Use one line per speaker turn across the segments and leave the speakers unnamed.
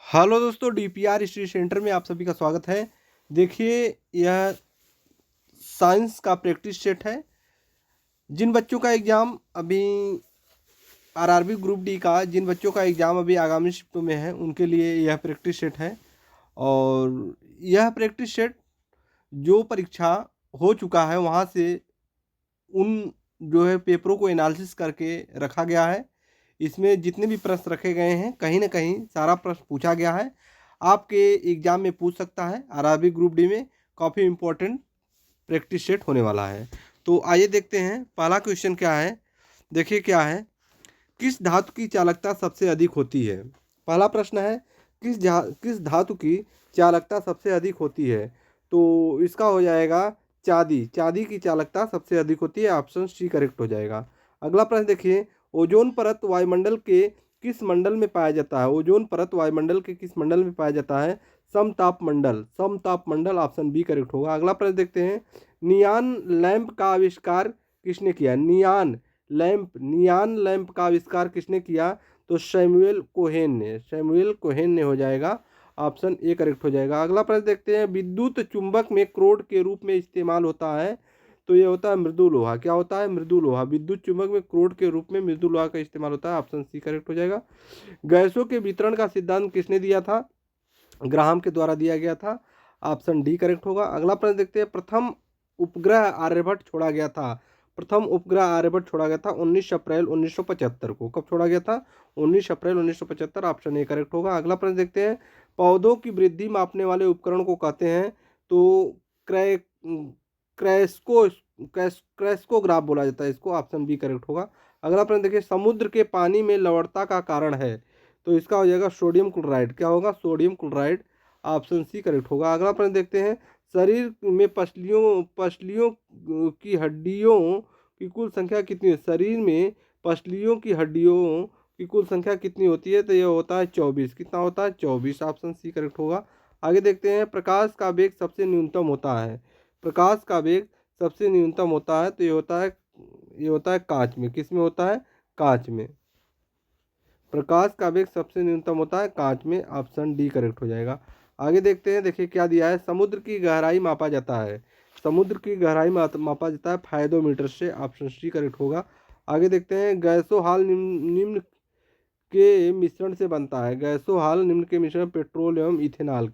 Hello दोस्तों, DPR study centre में आप सभी का स्वागत है। देखिए, यह साइंस का प्रैक्टिस सेट है। जिन बच्चों का एग्ज़ाम अभी आरआरबी ग्रुप डी का जिन बच्चों का एग्ज़ाम अभी आगामी शिफ्टों में है, उनके लिए यह प्रैक्टिस सेट है। और यह प्रैक्टिस सेट जो परीक्षा हो चुका है वहाँ से उन जो है पेपरों को एनालिसिस करके रखा गया है। इसमें जितने भी प्रश्न रखे गए हैं, कहीं ना कहीं सारा प्रश्न पूछा गया है। आपके एग्जाम में पूछ सकता है। आरआरबी ग्रुप डी में काफ़ी इम्पोर्टेंट प्रैक्टिस सेट होने वाला है। तो आइए देखते हैं पहला क्वेश्चन क्या है। देखिए क्या है, किस धातु की चालकता सबसे अधिक होती है। पहला प्रश्न है, किस धातु की चालकता सबसे अधिक होती है। तो इसका हो जाएगा चांदी। चांदी की चालकता सबसे अधिक होती है, ऑप्शन सी करेक्ट हो जाएगा। अगला प्रश्न देखिए, ओजोन परत वायुमंडल के किस मंडल में पाया जाता है। ओजोन परत वायुमंडल के किस मंडल में पाया जाता है। समताप मंडल। समताप मंडल, ऑप्शन बी करेक्ट होगा। अगला प्रश्न देखते हैं, नियान लैंप का आविष्कार किसने किया। नियान लैंप का आविष्कार किसने किया। तो सैमुअल कोहेन ने। सैमुअल कोहेन ने हो जाएगा, ऑप्शन ए करेक्ट हो जाएगा। अगला प्रश्न देखते हैं, विद्युत चुंबक में क्रोड के रूप में इस्तेमाल होता है। तो ये होता है मृदु लोहा। क्या होता है, मृदु लोहा। विद्युत चुंबक में क्रोड के रूप में मृदु लोहा का इस्तेमाल होता है, ऑप्शन सी करेक्ट हो जाएगा। गैसों के वितरण का सिद्धांत किसने दिया था। ग्राहम के द्वारा दिया गया था, ऑप्शन डी करेक्ट होगा। अगला प्रश्न देखते हैं, प्रथम उपग्रह आर्यभट्ट छोड़ा गया था। प्रथम उपग्रह आर्यभट्ट छोड़ा गया था 19 अप्रैल 1975 को। कब छोड़ा गया था, 19 अप्रैल 1975, ऑप्शन ए करेक्ट होगा। अगला प्रश्न देखते हैं, पौधों की वृद्धि मापने वाले उपकरण को कहते हैं। तो क्रय क्रैस्को क्रैस्कोग्राफ बोला जाता है इसको, ऑप्शन बी करेक्ट होगा। अगला प्रश्न देखिए, समुद्र के पानी में लवणता का कारण है। तो इसका हो जाएगा सोडियम क्लोराइड। क्या होगा, sodium chloride, option C correct होगा। अगला प्रश्न देखते हैं, शरीर में पसलियों पसलियों की हड्डियों की कुल संख्या कितनी है। शरीर में पसलियों की हड्डियों की कुल संख्या कितनी होती है। तो यह होता है 24। कितना होता है, 24, ऑप्शन सी करेक्ट होगा। आगे देखते हैं, प्रकाश का वेग सबसे न्यूनतम होता है। प्रकाश का वेग सबसे न्यूनतम होता है। तो ये होता है कांच में। किस में होता है, कांच में। प्रकाश का वेग सबसे न्यूनतम होता है कांच में, ऑप्शन डी करेक्ट हो जाएगा। आगे देखते हैं, देखिए क्या दिया है, समुद्र की गहराई मापा जाता है। समुद्र की गहराई मापा जाता है फायदोमीटर से, ऑप्शन सी करेक्ट होगा। आगे देखते हैं, गैसो हाल निम्न के मिश्रण से बनता है। गैसो हाल निम्न के मिश्रण पेट्रोल एवं इथेनॉल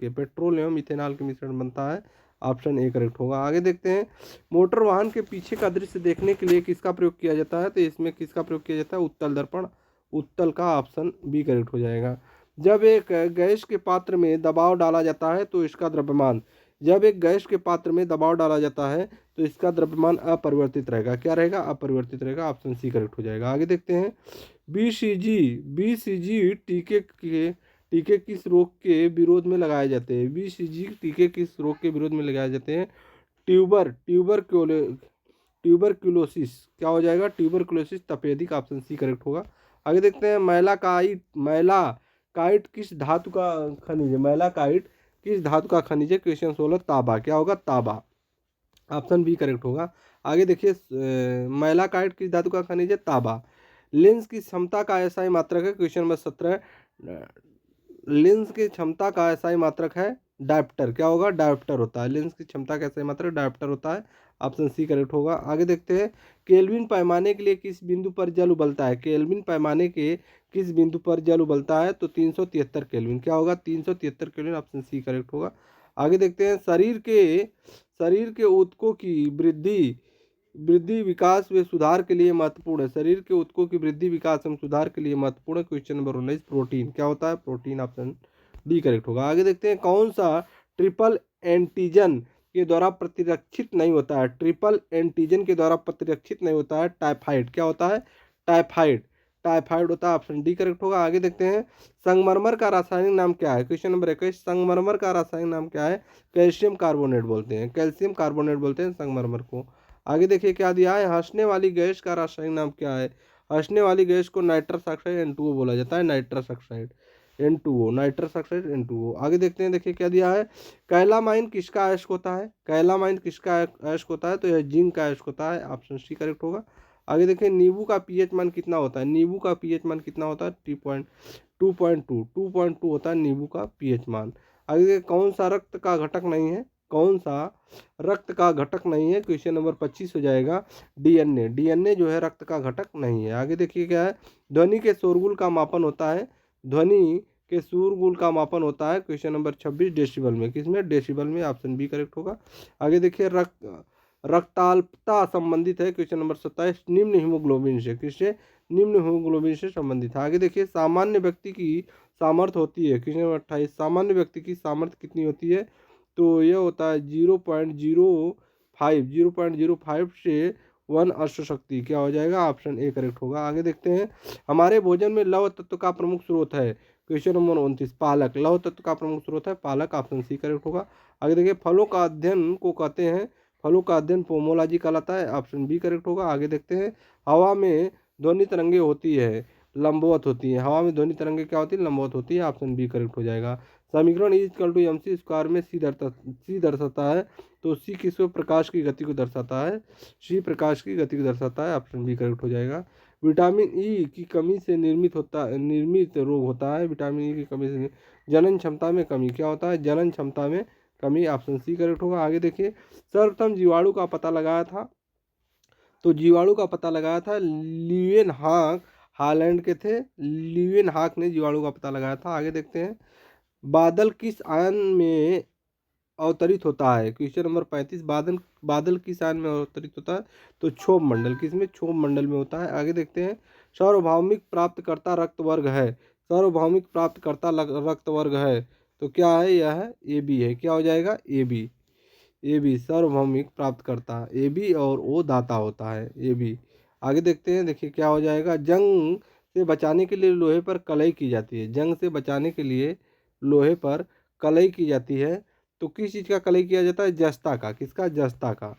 के मिश्रण बनता है, ऑप्शन ए करेक्ट होगा। आगे देखते हैं, मोटर वाहन के पीछे का दृश्य देखने के लिए किसका प्रयोग किया जाता है। तो इसमें किसका प्रयोग किया जाता है, उत्तल दर्पण। उत्तल का, ऑप्शन बी करेक्ट हो जाएगा। जब एक गैस के पात्र में दबाव डाला जाता है तो इसका द्रव्यमान जब एक गैस के पात्र में दबाव डाला जाता है तो इसका द्रव्यमान अपरिवर्तित रहेगा। क्या रहेगा, अपरिवर्तित रहेगा, ऑप्शन सी करेक्ट हो जाएगा। आगे देखते हैं, बीसीजी टीके किस रोग के विरोध में लगाए जाते हैं। बीसीजी टीके किस रोग के विरोध में लगाए जाते हैं। ट्यूबरक्यूलोसिस। क्या हो जाएगा, ट्यूबरक्यूलोसिस तपेदिक, ऑप्शन सी करेक्ट होगा। आगे देखते हैं, मैलाकाइट किस धातु का खनिज है। मैलाकाइट किस धातु का खनिज है। क्वेश्चन 16 तांबा। क्या होगा, तांबा, ऑप्शन बी करेक्ट होगा। आगे देखिए, मैलाकाइट किस धातु का खनिज है, तांबा। लेंस की क्षमता का एसआई मात्रक है। क्वेश्चन नंबर 17, लेंस की क्षमता का एसआई मात्रक है डायप्टर। क्या होगा, डायप्टर होता है। लेंस की क्षमता का एसआई मात्रक डायप्टर होता है, ऑप्शन सी करेक्ट होगा। आगे देखते हैं, केल्विन पैमाने के लिए किस बिंदु पर जल उबलता है। केल्विन पैमाने के किस बिंदु पर जल उबलता है। तो 373 केल्विन। क्या होगा, 373 केल्विन, ऑप्शन सी करेक्ट होगा। आगे देखते हैं, शरीर के ऊतकों की वृद्धि विकास व सुधार के लिए महत्वपूर्ण है। शरीर के ऊतकों की वृद्धि विकास एवं सुधार के लिए महत्वपूर्ण है। Question number 19, protein. क्या होता है, प्रोटीन, ऑप्शन डी करेक्ट होगा। आगे देखते हैं, कौन सा ट्रिपल एंटीजन के द्वारा प्रतिरक्षित नहीं होता है। ट्रिपल एंटीजन के द्वारा प्रतिरक्षित नहीं होता है, टाइफाइड। क्या होता है, टाइफाइड होता है, ऑप्शन डी करेक्ट होगा। आगे देखते हैं, संगमरमर का रासायनिक नाम क्या है। क्वेश्चन नंबर 21, संगमरमर का रासायनिक नाम क्या है। कैल्शियम कार्बोनेट बोलते हैं। कैल्शियम कार्बोनेट बोलते हैं संगमरमर को। आगे देखिए क्या दिया है, हंसने वाली गैस का रासायनिक नाम क्या है। हंसने वाली गैस को नाइट्रस ऑक्साइड N2O बोला जाता है। Nitrous oxide N2O। आगे देखते हैं, देखिए क्या दिया है, कैलामाइन किसका अयस्क होता है। कैलामाइन किसका अयस्क होता है। तो यह जिंक का अयस्क होता है, ऑप्शन सी करेक्ट होगा। आगे देखिए नींबू का पीएच मान कितना होता है, नींबू का पीएच मान कितना होता है 2.2 होता है नींबू का पीएच मान। आगे देखिए कौन सा रक्त का घटक नहीं है, कौन सा रक्त का घटक नहीं है, क्वेश्चन नंबर 25 हो जाएगा डीएनए। डीएनए जो है रक्त का घटक नहीं है। आगे देखिए क्या है, ध्वनि के शोरगुल का मापन होता है, ध्वनि के शोरगुल का मापन होता है क्वेश्चन नंबर 26 डेसिबल में। किसमें? डेसिबल में। ऑप्शन बी करेक्ट होगा। आगे देखिए रक्ताल्पता संबंधित है क्वेश्चन नंबर 27 निम्न हीमोग्लोबिन से। किससे? निम्न हीमोग्लोबिन से संबंधित है। आगे देखिए सामान्य व्यक्ति की सामर्थ्य होती है क्वेश्चन नंबर 28 सामान्य व्यक्ति की सामर्थ्य कितनी होती है, तो यह होता है 0.05 से 1 अश्व शक्ति। क्या हो जाएगा? ऑप्शन ए करेक्ट होगा। आगे देखते हैं हमारे भोजन में लौह तत्व का प्रमुख स्रोत है क्वेश्चन नंबर 29 पालक। लौह तत्व का प्रमुख स्रोत है पालक। ऑप्शन सी करेक्ट होगा। आगे देखिए फलों का अध्ययन को कहते हैं, फलों का अध्ययन पोमोलॉजी कहलाता है। ऑप्शन बी करेक्ट होगा। आगे देखते हैं हवा में ध्वनि तरंगे होती है लंबवत होती है, हवा में ध्वनि तरंगे क्या होती है? लंबवत होती है। ऑप्शन बी करेक्ट हो जाएगा। समीकरण E=mc स्क्वायर में सी दर्शाता है, तो सी किसको? प्रकाश की गति को दर्शाता है, सी प्रकाश की गति को दर्शाता है। ऑप्शन बी करेक्ट हो जाएगा। विटामिन ई की कमी से निर्मित रोग होता है, विटामिन ई की कमी से जनन क्षमता में कमी। क्या होता है? जनन क्षमता में कमी। ऑप्शन सी करेक्ट होगा। आगे देखिए सर्वप्रथम जीवाणु का पता लगाया था, तो जीवाणु का पता लगाया था ल्यूवेनहॉक, हालैंड के थे, ल्यूवेनहॉक ने जीवाणु का पता लगाया था। आगे देखते हैं बादल किस आयन में अवतरित होता है क्वेश्चन नंबर 35 बादल बादल किस आयन में अवतरित होता है, तो क्षोभ मंडल। किसमें? क्षोभ मंडल में होता है। आगे देखते हैं सार्वभौमिक प्राप्तकर्ता रक्त वर्ग है, सार्वभौमिक प्राप्तकर्ता रक्त वर्ग है, तो क्या है? यह है ए बी है। क्या हो जाएगा? A B. ए बी सार्वभौमिक प्राप्तकर्ता, ए बी और ओ दाता होता है, ए बी। आगे देखते हैं, देखिए क्या हो जाएगा जंग से बचाने के लिए लोहे पर कलई की जाती है, जंग से बचाने के लिए लोहे पर कलई की जाती है, तो किस चीज़ का कलई किया जाता है? जस्ता का। किसका? जस्ता का।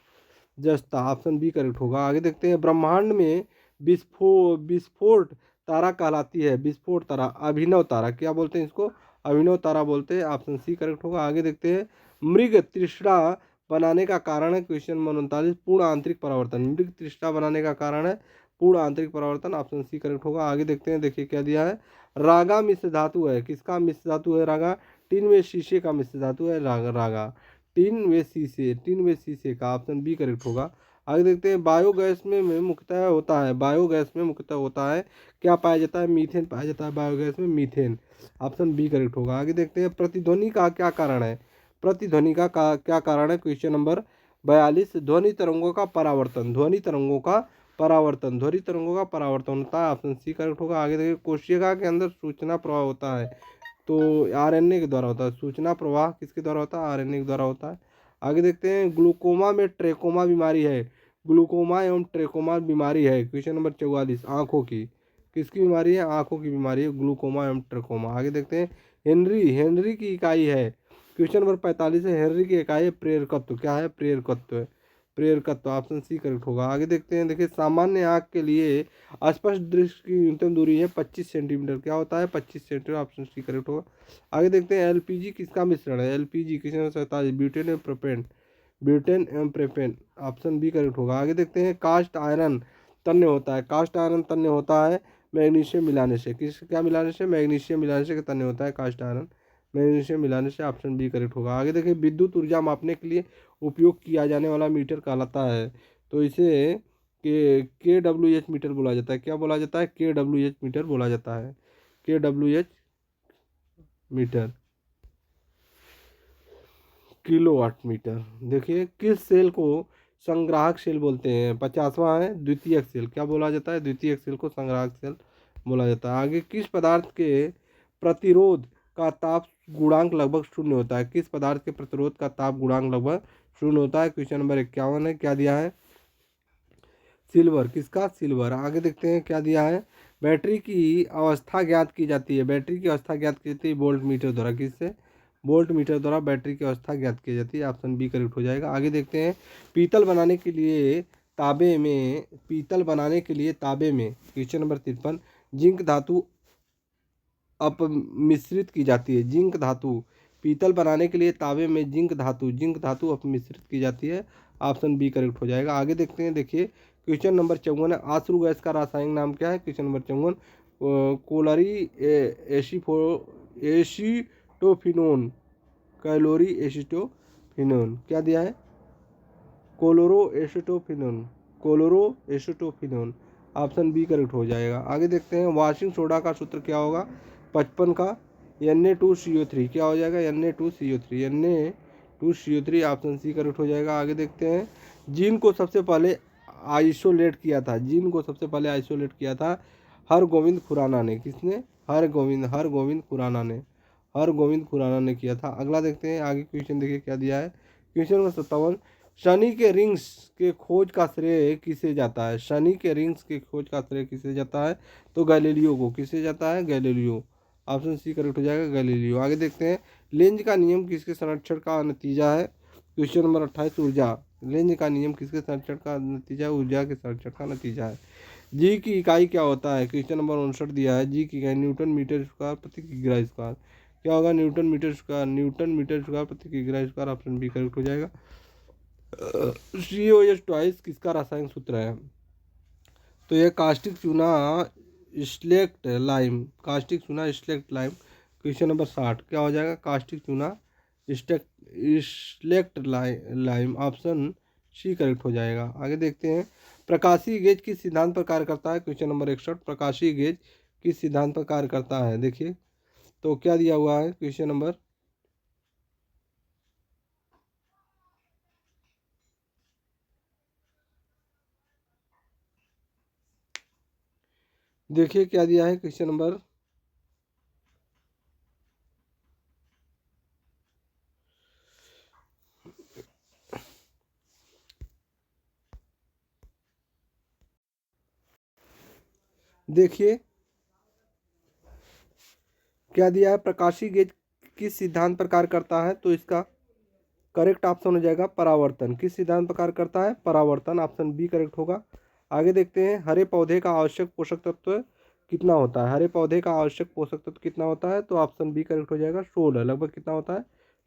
जस्ता। ऑप्शन बी करेक्ट होगा। आगे देखते हैं ब्रह्मांड में विस्फोट तारा कहलाती है, विस्फोट तारा, अभिनव तारा। क्या बोलते हैं इसको? अभिनव तारा बोलते हैं। ऑप्शन सी करेक्ट होगा। आगे देखते हैं मृग तृष्णा बनाने का कारण है क्वेश्चन नंबर 39 पूर्ण आंतरिक परावर्तन। मृग तृष्णा बनाने का कारण है पूर्ण आंतरिक परावर्तन। ऑप्शन सी करेक्ट होगा। आगे देखते हैं, देखिए क्या दिया है रागा मिश्र धातु है। किसका मिश्र धातु है? रागा। टीन वे शीशे का मिश्र धातु है रागा। टीन वे शीशे का। ऑप्शन बी करेक्ट होगा। आगे देखते हैं बायोगैस में मुख्यतः होता है, बायोगैस में मुख्यतः होता है क्या पाया जाता है? मीथेन पाया जाता है बायोगैस में, मीथेन। ऑप्शन बी करेक्ट होगा। आगे देखते हैं प्रतिध्वनि का क्या कारण है, प्रतिध्वनि का क्या कारण है क्वेश्चन नंबर 42 ध्वनि तरंगों का परावर्तन, ध्वनि तरंगों का परावर्तन, ध्वनि तरंगों का परावर्तन होता है। ऑप्शन सी करेक्ट होगा। आगे देखिए कोशिका के अंदर सूचना प्रवाह होता है, तो आरएनए के द्वारा होता है। सूचना प्रवाह किसके द्वारा होता है? आरएनए के द्वारा होता है। आगे देखते हैं ग्लूकोमा में ट्रेकोमा बीमारी है, ग्लूकोमा एवं ट्रेकोमा बीमारी है क्वेश्चन नंबर 44 आँखों की। किसकी बीमारी है? आँखों की बीमारी है ग्लूकोमा एवं ट्रेकोमा। आगे देखते हैं हेनरी की इकाई है क्वेश्चन नंबर 45 है, हेनरी की इकाई है प्रेरकत्व। क्या है? प्रेरकत्व है, प्रेरकत्व। ऑप्शन सी करेक्ट होगा। आगे देखते हैं, देखिए सामान्य आँख के लिए स्पष्ट दृष्टि की न्यूनतम दूरी है 25 सेंटीमीटर। क्या होता है? 25 सेंटीमीटर। ऑप्शन सी करेक्ट होगा। आगे देखते हैं एलपीजी किसका मिश्रण है? एलपीजी क्वेश्चन नंबर 47 ब्यूटेन एवं प्रोपेन, ब्यूटेन एवं प्रोपेन। ऑप्शन बी करेक्ट होगा। आगे देखते हैं कास्ट आयरन तन्य होता है, कास्ट आयरन तन्य होता है मैग्नीशियम मिलाने से। किस क्या मिलाने से? मैग्नीशियम मिलाने से तन्य होता है कास्ट आयरन, मैग्नीशियम मिलाने से। ऑप्शन बी करेक्ट होगा। आगे देखिए विद्युत ऊर्जा मापने के लिए उपयोग किया जाने वाला मीटर कहलाता है, तो इसे के डब्ल्यू एच मीटर बोला जाता है। क्या बोला जाता है? के डब्ल्यू एच मीटर बोला जाता है, के मीटर, किलोवाट मीटर। देखिए किस सेल को संग्राहक सेल बोलते हैं? 50वां है द्वितीयक सेल। क्या बोला जाता है? द्वितीयक सेल को संग्राहक सेल बोला जाता है। आगे किस पदार्थ के प्रतिरोध का ताप गुणांक लगभग शून्य होता है? किस पदार्थ के प्रतिरोध का ताप गुणांक लगभग शून्य होता है? क्वेश्चन नंबर 51 है। क्या दिया है? सिल्वर। किसका? सिल्वर। आगे देखते हैं क्या दिया है बैटरी की अवस्था ज्ञात की जाती है, बैटरी की अवस्था ज्ञात की जाती है वोल्ट मीटर द्वारा। किससे? वोल्ट मीटर द्वारा बैटरी की अवस्था ज्ञात की जाती है। ऑप्शन बी करेक्ट हो जाएगा। आगे देखते हैं पीतल बनाने के लिए तांबे में, पीतल बनाने के लिए तांबे में क्वेश्चन नंबर 53 जिंक धातु अपमिश्रित की जाती है, जिंक धातु पीतल बनाने के लिए तांबे में जिंक धातु अपमिश्रित की जाती है। ऑप्शन बी करेक्ट हो जाएगा। आगे देखते हैं, देखिए क्वेश्चन नंबर 54 है, आश्रु गैस का रासायनिक नाम क्या है? Question number 54 chloro acetophenone, chloro acetophenone क्या दिया है? Chloro acetophenone, chloro acetophenone, option B correct हो जाएगा। आगे देखते हैं, वॉशिंग सोडा का सूत्र क्या होगा? 55 का Na2CO3 क्या हो जाएगा? Na2CO3, Na2CO3, option C correct हो जाएगा। आगे देखते हैं, जीन को सबसे पहले आइसोलेट किया था, जीन को सबसे पहले आइसोलेट किया था हरगोविंद खुराना ने। किसने? हरगोविंद खुराना ने, हरगोविंद खुराना ने किया था। अगला देखते हैं, आगे क्वेश्चन देखिए क्या दिया है। क्वेश्चन नंबर 57, शनि के रिंग्स के खोज का श्रेय किसे जाता है? शनि के रिंग्स के खोज का श्रेय किसे जाता है? तो गैलीलियो को। किसे जाता है? गैलीलियो, ऑप्शन सी करेक्ट हो जाएगा, गैलीलियो। आगे देखते हैं, लेंज का नियम किसके संरक्षण का नतीजा है? क्वेश्चन नंबर 28, ऊर्जा। लेंज का नियम किसके संरक्षण का नतीजा है? ऊर्जा के संरक्षण का नतीजा है। जी की इकाई क्या होता है? क्वेश्चन नंबर 59 दिया है, जी की इकाई न्यूटन मीटर स्क्वायर प्रति किग्रा स्क्वायर क्या होगा? Newton metre square, newton metre square प्रति किग्रा स्क्वायर, ऑप्शन बी करेक्ट हो जाएगा। CO2 किसका रासायनिक सूत्र है? तो यह कास्टिक चूना स्लेक्ट लाइम, कास्टिक चूना स्लेक्ट लाइम। क्वेश्चन नंबर 60 क्या हो जाएगा? कास्टिक चूना slaked lime, option C correct हो जाएगा। आगे देखते हैं, प्रकाशीय गेज किस सिद्धांत पर कार्य करता है? क्वेश्चन नंबर 61, प्रकाशीय गेज किस सिद्धांत पर कार्य करता है? देखिए तो क्या दिया हुआ है क्वेश्चन नंबर, देखिए क्या दिया है क्वेश्चन नंबर, देखिए क्या दिया है, प्रकाशीय गेज किस सिद्धांत पर कार्य करता है? तो इसका करेक्ट ऑप्शन हो जाएगा परावर्तन। किस सिद्धांत पर कार्य करता है? परावर्तन, ऑप्शन बी करेक्ट होगा। आगे देखते हैं, हरे पौधे का आवश्यक पोषक तत्व कितना होता है? हरे पौधे का आवश्यक पोषक तत्व कितना होता है? तो ऑप्शन बी करेक्ट हो जाएगा, 16। लगभग कितना होता है?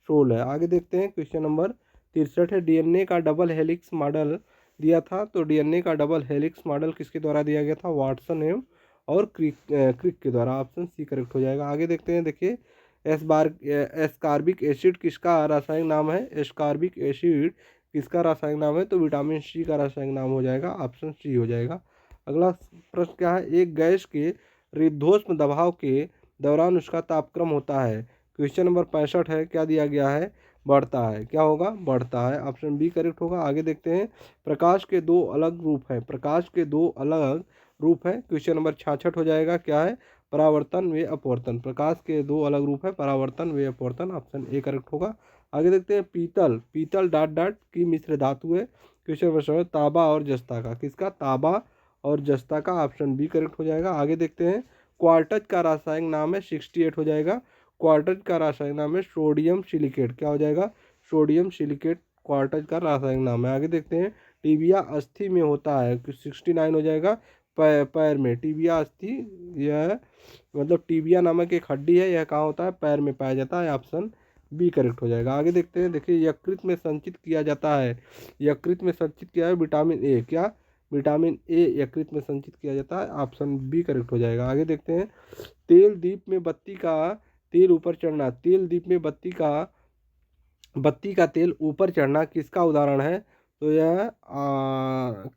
16। आगे देखते हैं, क्वेश्चन नंबर 63 है, डीएनए का डबल हेलिक्स मॉडल दिया था, तो डीएनए का डबल हेलिक्स मॉडल किसके द्वारा दिया गया था? वाटसन एवं और क्रिक के द्वारा, ऑप्शन सी करेक्ट हो जाएगा। आगे देखते हैं, देखिए एस्कॉर्बिक एसिड किसका रासायनिक नाम है? एस्कॉर्बिक एसिड किसका रासायनिक नाम है? तो विटामिन सी का रासायनिक नाम हो जाएगा, ऑप्शन सी हो जाएगा। अगला प्रश्न क्या है, एक गैस के रुद्धोष्म दबाव के दौरान उसका तापक्रम होता है? क्वेश्चन नंबर 65 है, क्या दिया गया है? बढ़ता है, क्या होगा? बढ़ता है, ऑप्शन बी करेक्ट होगा। आगे देखते हैं, प्रकाश के दो अलग रूप हैं, प्रकाश के दो अलग रूप है। क्वेश्चन नंबर 66 हो जाएगा, क्या है? परावर्तन व अपवर्तन। प्रकाश के दो अलग रूप है, परावर्तन व अपवर्तन, ऑप्शन ए करेक्ट होगा। आगे देखते हैं, पीतल, पीतल डॉट डॉट की मिश्र धातु है। क्वेश्चन नंबर तांबा और जस्ता का, किसका? तांबा और जस्ता का, ऑप्शन बी करेक्ट हो जाएगा। आगे देखते हैं, क्वार्टज का रासायनिक नाम है, 68 हो जाएगा, क्वार्टज का रासायनिक नाम है सोडियम सिलिकेट, क्या हो जाएगा? सोडियम सिलिकेट क्वार्टज का रासायनिक नाम है। आगे देखते हैं, टिबिया अस्थि में होता है, 69 हो जाएगा, पैर में, टिबिया अस्थि, यह मतलब टिबिया नामक एक हड्डी है, यह कहाँ होता है? पैर में पाया जाता है, ऑप्शन बी करेक्ट हो जाएगा। आगे देखते हैं, देखिए यकृत में संचित किया जाता है, यकृत में संचित किया है विटामिन ए, क्या? विटामिन ए यकृत में संचित किया जाता है, ऑप्शन बी करेक्ट हो जाएगा। आगे देखते हैं, तेल दीप में बत्ती का तेल ऊपर चढ़ना, तेल दीप में बत्ती का तेल ऊपर चढ़ना किसका उदाहरण है? तो यह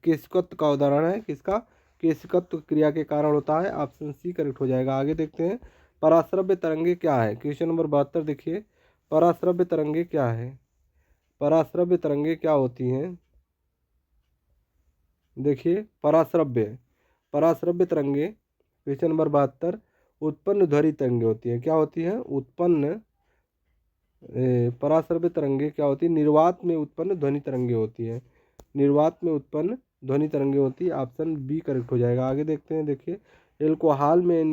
केशकत्व का उदाहरण है, किसका? केशकत्व क्रिया के कारण होता है, ऑप्शन सी करेक्ट हो जाएगा। आगे देखते हैं, पराश्रव्य तरंगे क्या है? क्वेश्चन नंबर 72 देखिए, पराश्रव्य तरंगे क्या है? पराश्रव्य तरंगे क्या होती हैं? देखिए पराश्रव्य, पराश्रव्य तरंगे, क्वेश्चन नंबर 72, उत्पन्न ध्वनि तरंगे होती हैं, क्या होती हैं? उत्पन्न पराश्रव्य तरंगे क्या होती है? निर्वात में उत्पन्न ध्वनि तरंगे होती है, निर्वात में उत्पन्न ध्वनि तरंगे होती है, ऑप्शन बी करेक्ट हो जाएगा। आगे देखते हैं, देखिए एल्कोहल में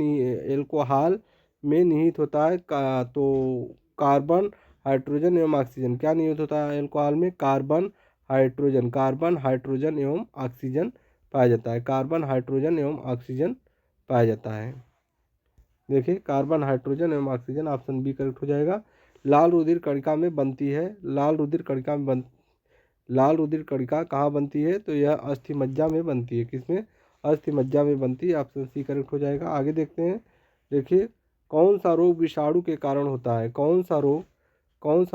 निहित होता है तो कार्बन हाइड्रोजन एवं ऑक्सीजन, क्या निहित होता है एल्कोहल में? कार्बन हाइड्रोजन, कार्बन हाइड्रोजन एवं ऑक्सीजन पाया जाता है, कार्बन हाइड्रोजन एवं ऑक्सीजन पाया जाता है। देखिए कार्बन हाइड्रोजन एवं ऑक्सीजन, ऑप्शन बी करेक्ट हो जाएगा। लाल रुधिर कणिका में बनती है, लाल रुधिर कणिका में लाल रुधिर कणिका कहाँ बनती है? तो यह अस्थि मज्जा में बनती है। किसमें? अस्थि मज्जा में बनती है। ऑप्शन सी करेक्ट हो जाएगा। आगे देखते हैं। देखिए, कौन सा रोग विषाणु के कारण होता है? कौन सा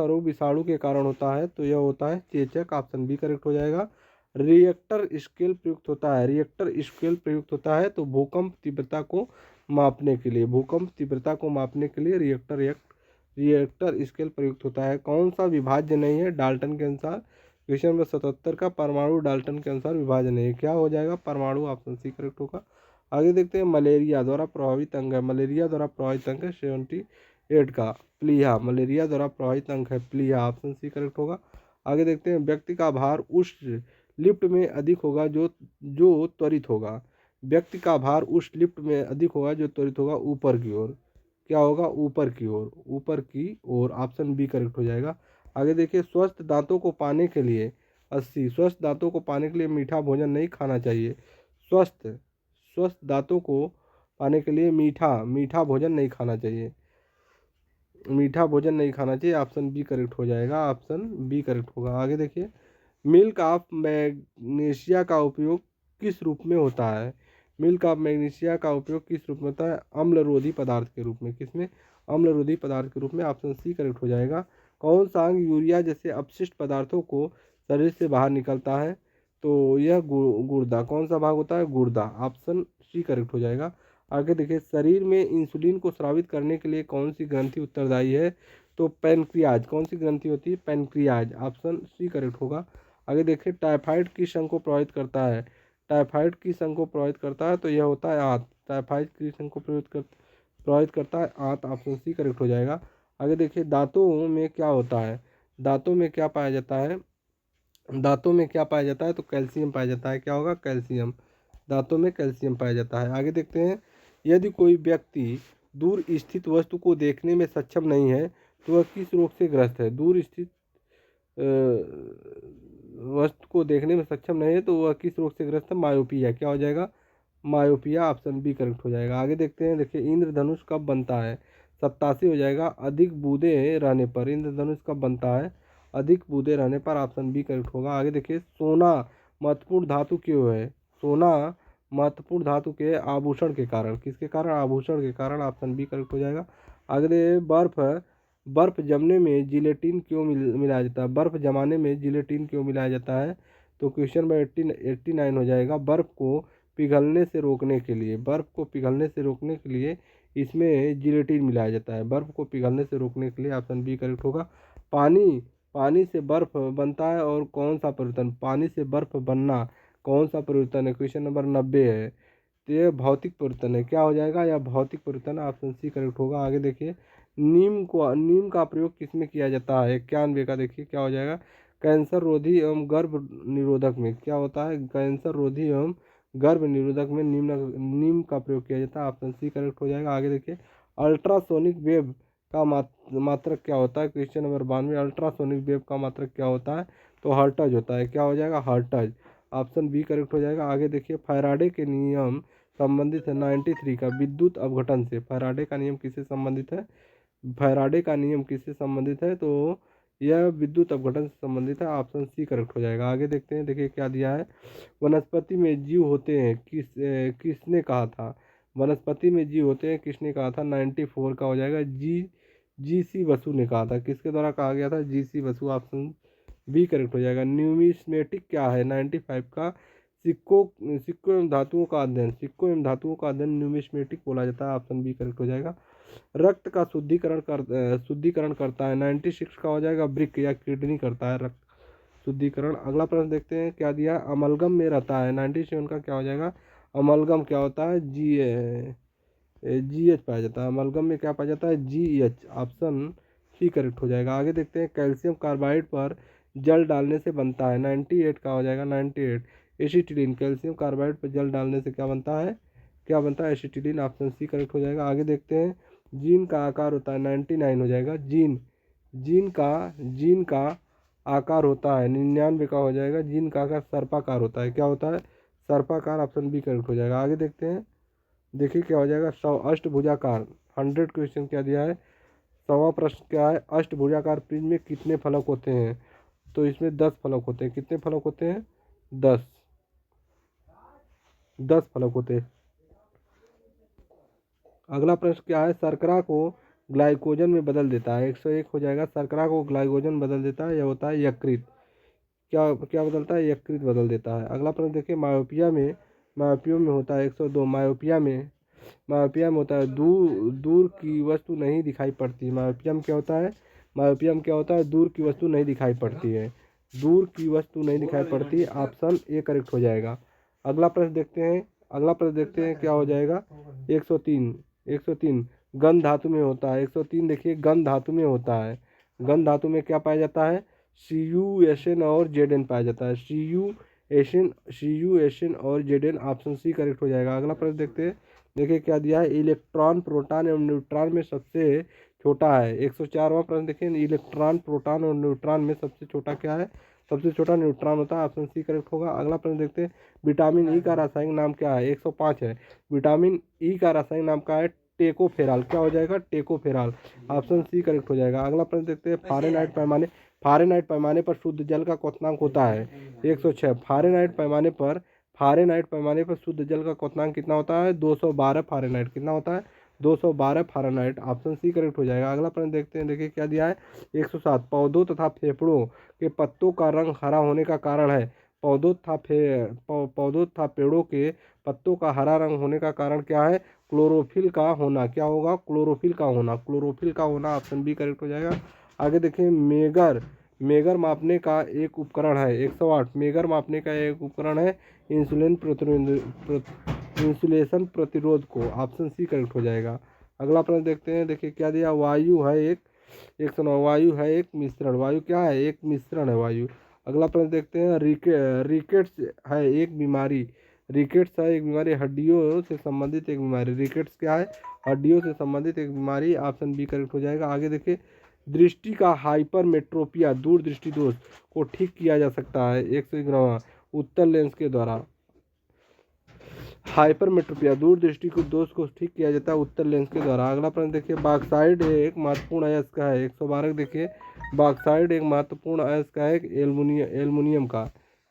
रोग विषाणु के कारण होता है? तो यह होता है चेचक। ऑप्शन बी करेक्ट हो जाएगा। रिएक्टर स्केल प्रयुक्त होता है। रिएक्टर स्केल प्रयुक्त होता है तो भूकंप तीव्रता को मापने के लिए, भूकंप तीव्रता को मापने के लिए रिएक्टर स्केल प्रयुक्त होता है। कौन सा विभाज्य नहीं है डाल्टन के अनुसार? क्वेश्चन नंबर 77 का परमाणु डाल्टन के अनुसार विभाज्य नहीं है। क्या हो जाएगा? परमाणु। ऑप्शन सी करेक्ट होगा। आगे देखते हैं। मलेरिया द्वारा प्रभावित अंग है। मलेरिया द्वारा प्रभावित अंग है 78 का प्लीहा। मलेरिया द्वारा प्रभावित अंग है प्लीहा। ऑप्शन सी करेक्ट होगा। आगे देखते हैं। व्यक्ति का भार उस लिफ्ट में अधिक होगा जो जो त्वरित होगा। व्यक्ति का भार उस लिफ्ट में अधिक होगा जो त्वरित होगा ऊपर की ओर। क्या होगा? ऊपर की ओर। ऊपर की ओर। ऑप्शन बी करेक्ट हो जाएगा। आगे देखिए। स्वस्थ दांतों को पाने के लिए 80 स्वस्थ दांतों को पाने के लिए मीठा भोजन नहीं खाना चाहिए। स्वस्थ स्वस्थ दांतों को पाने के लिए मीठा भोजन नहीं खाना चाहिए। मीठा भोजन नहीं खाना चाहिए। ऑप्शन बी करेक्ट हो जाएगा। ऑप्शन बी करेक्ट होगा। आगे देखिए। मिल्क ऑफ मैग्नीशिया का उपयोग किस रूप में होता है? मिल्क ऑफ मैग्नीशिया का उपयोग किस रूप में होता है? अम्लरोधी पदार्थ के रूप में। किसमें? अम्लरोधी पदार्थ के रूप में। ऑप्शन सी करेक्ट हो जाएगा। कौन सा अंग यूरिया जैसे अपशिष्ट पदार्थों को शरीर से बाहर निकलता है? तो यह गुर्दा। कौन सा भाग होता है? गुर्दा। ऑप्शन सी करेक्ट हो जाएगा। आगे देखिए। शरीर में इंसुलिन को स्रावित करने के लिए कौन सी ग्रंथि उत्तरदायी है? तो पैनक्रियाज। कौन सी ग्रंथि होती है? पैनक्रियाज। ऑप्शन सी करेक्ट होगा। आगे देखिए। टाइफाइड किस अंग को प्रभावित करता है? टाइफाइड किस अंग को प्रभावित करता है? तो यह होता है आंत। टाइफाइड किस अंग को प्रभावित करता है? आंत। ऑप्शन सी करेक्ट हो जाएगा। आगे देखिए। दांतों में क्या होता है? दांतों में क्या पाया जाता है? दांतों में क्या पाया जाता है? तो कैल्शियम पाया जाता है। क्या होगा? कैल्शियम। दांतों में कैल्शियम पाया जाता है। आगे देखते हैं। यदि कोई व्यक्ति दूर स्थित वस्तु को देखने में सक्षम नहीं है तो वह किस रोग से ग्रस्त है? दूर स्थित वस्तु को देखने में सक्षम नहीं है तो वह किस रोग से ग्रस्त है? मायोपिया। क्या हो जाएगा? मायोपिया। ऑप्शन बी करेक्ट हो जाएगा। आगे देखते हैं। देखिए। इंद्रधनुष कब बनता है? 87 हो जाएगा। अधिक बूंदे रहने पर। इंद्रधनुष कब बनता है? अधिक बूंदे रहने पर। ऑप्शन बी करेक्ट होगा। आगे देखिए। सोना महत्वपूर्ण धातु क्यों है? सोना महत्वपूर्ण धातु के आभूषण के कारण। किसके कारण? आभूषण के कारण। ऑप्शन बी करेक्ट हो जाएगा। आगे बर्फ बर्फ जमने में जिलेटिन क्यों मिलाया जाता है? बर्फ जमाने में जिलेटिन क्यों मिलाया जाता है? तो क्वेश्चन नंबर 89 हो जाएगा। बर्फ को पिघलने से रोकने के लिए। बर्फ को पिघलने से रोकने के लिए इसमें जिलेटिन मिलाया जाता है। बर्फ को पिघलने से रोकने के लिए। ऑप्शन बी करेक्ट होगा। पानी पानी से बर्फ बनता है और कौन सा परिवर्तन? पानी से बर्फ बनना कौन सा परिवर्तन है? क्वेश्चन नंबर 90 है। तो यह भौतिक परिवर्तन है। क्या हो जाएगा? यह भौतिक परिवर्तन है। ऑप्शन सी करेक्ट होगा। आगे देखिए। नीम का प्रयोग किस में किया जाता है? 91 का देखिए। क्या हो जाएगा? कैंसर रोधी एवं गर्भ निरोधक में। क्या होता है? कैंसर रोधी एवं गर्भ निरोधक में नीम का प्रयोग किया जाता है। ऑप्शन सी करेक्ट हो जाएगा। आगे देखिए। अल्ट्रासोनिक वेव का मात्रक क्या होता है? Question number 92। अल्ट्रासोनिक वेव का मात्रक क्या होता है? तो हर्ट्ज होता है। क्या हो जाएगा? हर्ट्ज। ऑप्शन बी करेक्ट हो जाएगा। आगे देखिए। फैराडे के नियम संबंधित है 93 का विद्युत अपघटन से। फैराडे का नियम किससे संबंधित है? फैराडे का नियम किससे संबंधित है? तो यह विद्युत अपघटन से संबंधित है। ऑप्शन सी करेक्ट हो जाएगा। आगे देखते हैं। देखिए क्या दिया है। वनस्पति में जीव होते हैं किसने कहा था? वनस्पति में जीव होते हैं किसने कहा था? 94 का हो जाएगा। जी सी बसु ने कहा था। किसके द्वारा कहा गया था? जी सी बसु। ऑप्शन बी करेक्ट हो जाएगा। न्यूमिस्मेटिक क्या है? 95 का सिक्कों सिक्कों एवं धातुओं का अध्ययन। सिक्कों एवं धातुओं का अध्ययन न्यूमिस्मेटिक बोला जाता है। ऑप्शन बी करेक्ट हो जाएगा। रक्त का शुद्धिकरण करता है। 96 का हो जाएगा। वृक्क या किडनी करता है रक्त शुद्धिकरण। अगला प्रश्न देखते हैं। क्या दिया? अमलगम में रहता है। 97 का क्या हो जाएगा? अमलगम क्या होता है? GH पाया जाता है। अमलगम में क्या पाया जाता है? GH। ऑप्शन सी करेक्ट हो जाएगा। आगे देखते हैं। कैल्शियम कार्बाइड पर जल डालने से बनता है। 98 का हो जाएगा। 98 एसिटिलीन। कैल्शियम कार्बाइड पर जल डालने से क्या बनता है? क्या बनता है? एसिटिलीन। ऑप्शन सी करेक्ट हो जाएगा। आगे देखते हैं। जीन का आकार होता है। 99 हो जाएगा। जीन का आकार होता है। 99 का हो जाएगा। जीन का आकार सर्पाकार होता है। क्या होता है? सर्पाकार। ऑप्शन बी करेक्ट हो जाएगा। आगे देखते हैं। देखिए क्या हो जाएगा। अष्टभुजाकार 100 क्वेश्चन क्या दिया है। 100वां प्रश्न क्या है? अष्टभुजाकार प्रिज्म में कितने फलक होते हैं? तो इसमें 10 फलक होते हैं। कितने फलक होते हैं? 10 फलक होते हैं। अगला प्रश्न क्या है? शर्करा को ग्लाइकोजन में बदल देता है। 101 हो जाएगा। शर्करा को ग्लाइकोजन बदल देता है, यह होता है यकृत। क्या क्या बदलता है? यकृत बदल देता है। अगला प्रश्न देखिए, मायोपिया में होता है 102। मायोपिया में होता है दूर की वस्तु नहीं दिखाई पड़ती। मायोपिया में क्या होता है? मायोपिया में क्या होता है? दूर की वस्तु नहीं दिखाई पड़ती है। दूर की वस्तु नहीं दिखाई पड़ती। ऑप्शन ए करेक्ट हो जाएगा। अगला प्रश्न देखते हैं। क्या हो जाएगा? 103 गंध धातु में होता है। 103 देखिए, गंध धातु में होता है। गंध धातु में क्या पाया जाता है? CuSN और Zn पाया जाता है। CuSN और Zn, ऑप्शन सी करेक्ट हो जाएगा। अगला प्रश्न देखते हैं। देखिए क्या दिया है? इलेक्ट्रॉन प्रोटॉन एवं न्यूट्रॉन में सबसे छोटा है। 104वां प्रश्न देखिए, इलेक्ट्रॉन प्रोटॉन और न्यूट्रॉन में सबसे छोटा क्या है? सबसे छोटा न्यूट्रॉन होता है। ऑप्शन सी करेक्ट होगा। अगला प्रश्न देखते हैं, विटामिन ई का रासायनिक नाम क्या है? 105 है। विटामिन ई का रासायनिक नाम क्या है? टेकोफेराल। क्या हो जाएगा? टेकोफेराल। ऑप्शन सी करेक्ट हो जाएगा। अगला प्रश्न देखते हैं, फ़ारेनहाइट पैमाने पर शुद्ध जल का क्वथनांक होता है। 106 फ़ारेनहाइट पैमाने पर शुद्ध जल का क्वथनांक कितना होता है? 212 फ़ारेनहाइट। कितना होता है? 212 फ़ारेनहाइट। ऑप्शन सी करेक्ट हो जाएगा। अगला प्रश्न देखते हैं। देखिए क्या दिया है? 107 पौधों तथा फेफड़ों के पत्तों का रंग हरा होने का कारण है। पौधों तथा पेड़ों के पत्तों का हरा रंग होने का कारण क्या है? क्लोरोफिल का होना। क्या होगा? क्लोरोफिल का होना। ऑप्शन बी करेक्ट हो जाएगा। आगे देखिए, मेगर मापने का एक उपकरण है। 108 मेगर मापने का एक उपकरण है इंसुलेशन प्रतिरोध को। ऑप्शन सी करेक्ट हो जाएगा। अगला प्रश्न देखते हैं। देखिए क्या दिया? वायु है एक 109 वायु है एक मिश्रण। वायु क्या है? एक मिश्रण है वायु। अगला प्रश्न देखते हैं, रिकेट्स है एक बीमारी। हड्डियों से संबंधित एक बीमारी। रिकेट्स क्या है? हड्डियों से संबंधित एक बीमारी। ऑप्शन बी करेक्ट हो जाएगा। आगे देखिए, दृष्टि का हाइपरमेट्रोपिया दूर दृष्टि दोष को ठीक किया जा सकता है। 111 उत्तल लेंस के द्वारा। हाइपरमेट्रोपिया दूर दृष्टि को दोष को ठीक किया जाता है उत्तल लेंस के द्वारा। अगला प्रश्न देखिए, बॉक्साइड एक महत्वपूर्ण अयस्क है। 112 देखिए, बॉक्साइड एक महत्वपूर्ण अयस्क है एल्युमिनियम का।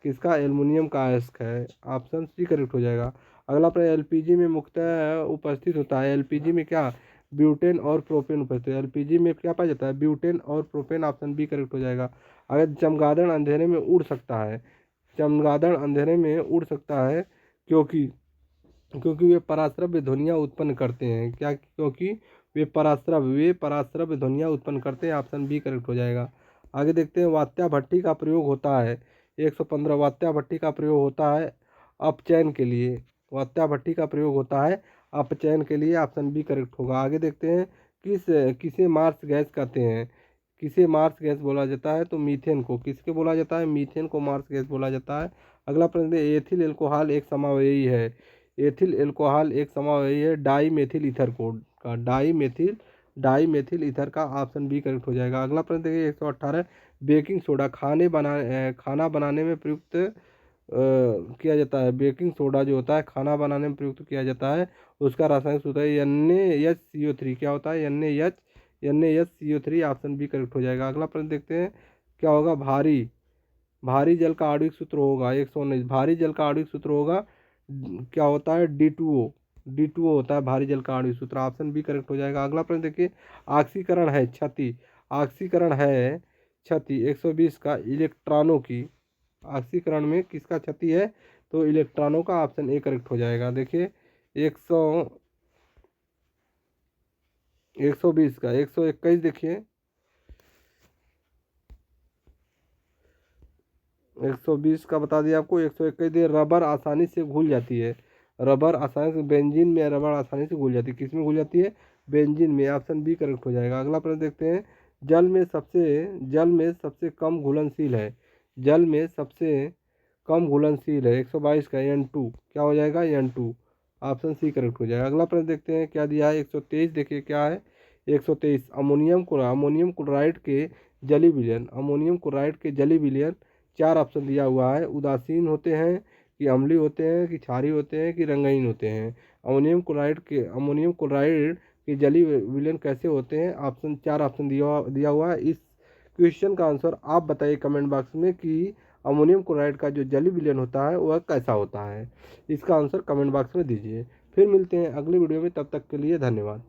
किसका? एल्युमिनियम का अयस्क है। ऑप्शन सी करेक्ट हो जाएगा। अगला प्रश्न, एलपीजी में मुख्यतः उपस्थित होता है। एलपीजी में क्या? ब्यूटेन और प्रोपेन उपस्थित है। एलपीजी में क्या पाया जाता है? ब्यूटेन और प्रोपेन। ऑप्शन बी करेक्ट हो जाएगा। अगर चमगादड़ अंधेरे में उड़ सकता है। क्योंकि वे पराश्रव्य ध्वनियाँ उत्पन्न करते हैं। क्या? क्योंकि वे पराश्रव्य ध्वनियाँ उत्पन्न करते हैं। ऑप्शन बी करेक्ट हो जाएगा। आगे देखते हैं, वात्या भट्टी का प्रयोग होता है। 115 वात्या भट्टी का प्रयोग होता है अपचयन के लिए। ऑप्शन बी करेक्ट होगा। आगे देखते हैं, किसे मार्स गैस कहते हैं? किसे मार्स गैस बोला जाता है? तो मीथेन को। किसके बोला जाता है? मीथेन को मार्स गैस बोला जाता है। अगला प्रश्न, एथिल एल्कोहल एक समावयवी है डाई मेथिल ईथर का। डाई मेथिल ईथर का। ऑप्शन बी करेक्ट हो जाएगा। अगला प्रश्न देखिए, 118 बेकिंग सोडा खाना बनाने में प्रयुक्त किया जाता है। बेकिंग सोडा जो होता है खाना बनाने में प्रयुक्त किया जाता है। उसका रासायनिक सूत्र है NaHCO3। क्या होता है? NaHCO3। ऑप्शन बी करेक्ट हो जाएगा। अगला प्रश्न देखते हैं, क्या होगा? भारी जल का आणविक सूत्र होगा। 119 भारी जल का आणविक सूत्र होगा। क्या होता है? D2O होता है भारी जल का आणविक सूत्र। ऑप्शन बी करेक्ट हो जाएगा। अगला प्रश्न देखिए, ऑक्सीकरण है क्षति 120 का इलेक्ट्रॉनों की। ऑक्सीकरण में किसका क्षति है? तो इलेक्ट्रॉनों का। ऑप्शन ए करेक्ट हो जाएगा। देखिए 120 का 121 देखिए, 120 का बता दिया आपको। 121 रबर आसानी से घुल जाती है। बेंजीन में रबर आसानी से घुल जाती है। किस में घुल जाती है? बेंजीन में। ऑप्शन बी करेक्ट हो जाएगा। अगला प्रश्न देखते हैं, जल में सबसे कम घुलनशील है। 122 का N2। क्या हो जाएगा? N2। ऑप्शन सी करेक्ट हो जाएगा। अगला प्रश्न देखते हैं, क्या दिया है? 123 देखिए क्या है? 123 अमोनियम क्लोराइड के जली विलयन। 4 ऑप्शन दिया हुआ है। उदासीन होते हैं कि अम्लीय होते हैं कि क्षारीय होते हैं कि रंगहीन होते हैं। अमोनियम क्लोराइड के जली विलयन कैसे होते हैं? 4 ऑप्शन दिया हुआ है। इस क्वेश्चन का आंसर आप बताइए कमेंट बॉक्स में कि अमोनियम क्लोराइड का जो जली विलयन होता है वह कैसा होता है। इसका आंसर कमेंट बॉक्स में दीजिए। फिर मिलते हैं अगले वीडियो में, तब तक के लिए धन्यवाद।